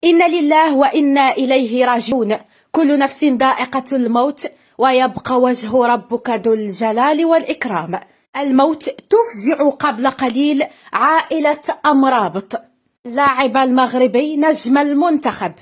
إن لله وإنا إليه راجعون. كل نفس ذائقة الموت ويبقى وجه ربك ذو الجلال والإكرام. الموت تفجع قبل قليل عائلة أمرابط، اللاعب المغربي نجم المنتخب.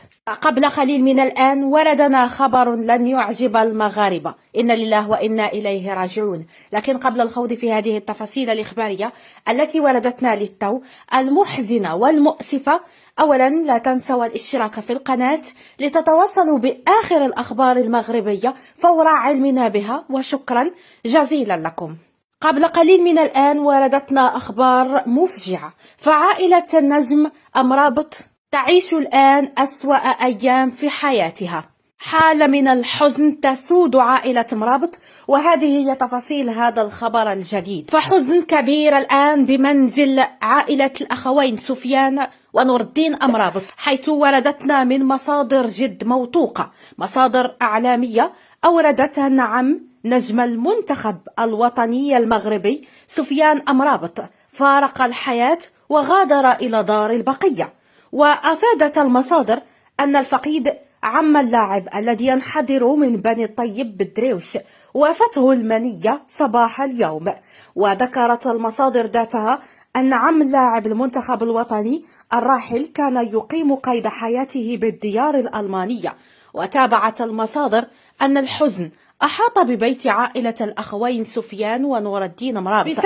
قبل قليل من الآن وردنا خبر لن يعجب المغاربة، إن لله وإنا إليه راجعون. لكن قبل الخوض في هذه التفاصيل الإخبارية التي وردتنا للتو المحزنة والمؤسفة، أولا لا تنسوا الاشتراك في القناة لتتواصلوا بآخر الأخبار المغربية فور علمنا بها، وشكرا جزيلا لكم. قبل قليل من الآن وردتنا أخبار مفجعة، فعائلة النجم أمرابط تعيش الآن أسوأ أيام في حياتها. حالة من الحزن تسود عائلة أمرابط، وهذه هي تفاصيل هذا الخبر الجديد. فحزن كبير الآن بمنزل عائلة الأخوين سفيان ونور الدين أمرابط، حيث وردتنا من مصادر جد موثوقة، مصادر إعلامية أوردت أن نجم المنتخب الوطني المغربي سفيان أمرابط فارق الحياة وغادر إلى دار البقية. وأفادت المصادر أن الفقيد عم اللاعب الذي ينحدر من بني الطيب بالدريوش وافته المنية صباح اليوم. وذكرت المصادر ذاتها أن عم لاعب المنتخب الوطني الراحل كان يقيم قيد حياته بالديار الألمانية. وتابعت المصادر أن الحزن أحاط ببيت عائلة الأخوين سفيان ونور الدين أمرابط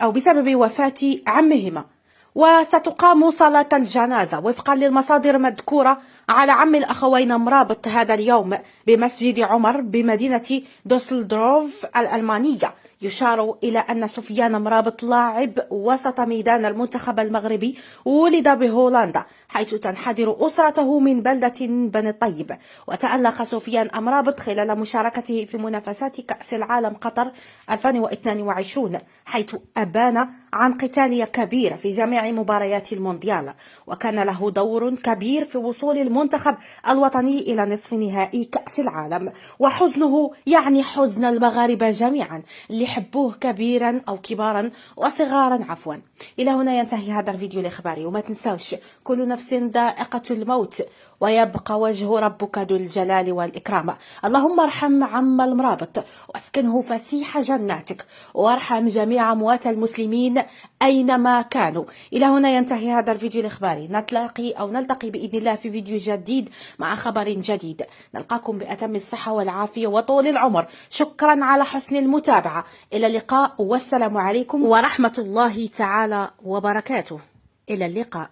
بسبب وفاة عمهما، وستقام صلاة الجنازة وفقا للمصادر المذكورة على عم الأخوين أمرابط هذا اليوم بمسجد عمر بمدينة دوسلدورف الألمانية. يشار إلى أن سفيان أمرابط لاعب وسط ميدان المنتخب المغربي ولد بهولندا، حيث تنحدر أسرته من بلدة بني الطيب. وتألق سفيان أمرابط خلال مشاركته في منافسات كأس العالم قطر 2022، حيث أبان عن قتالية كبيرة في جميع مباريات المونديال، وكان له دور كبير في وصول المنتخب الوطني إلى نصف نهائي كأس العالم. وحزنه يعني حزن المغاربة جميعا اللي حبوه كبيرا أو كبارا وصغارا عفوا. إلى هنا ينتهي هذا الفيديو الإخباري، وما تنسوش كل نفس ذائقة الموت ويبقى وجه ربك ذو الجلال والإكرام. اللهم ارحم عم المرابط واسكنه فسيح جناتك، وارحم جميع أموات المسلمين أينما كانوا. إلى هنا ينتهي هذا الفيديو الإخباري، نلتقي بإذن الله في فيديو جديد مع خبر جديد. نلقاكم بأتم الصحة والعافية وطول العمر. شكرا على حسن المتابعة، إلى اللقاء والسلام عليكم ورحمة الله تعالى وبركاته. إلى اللقاء.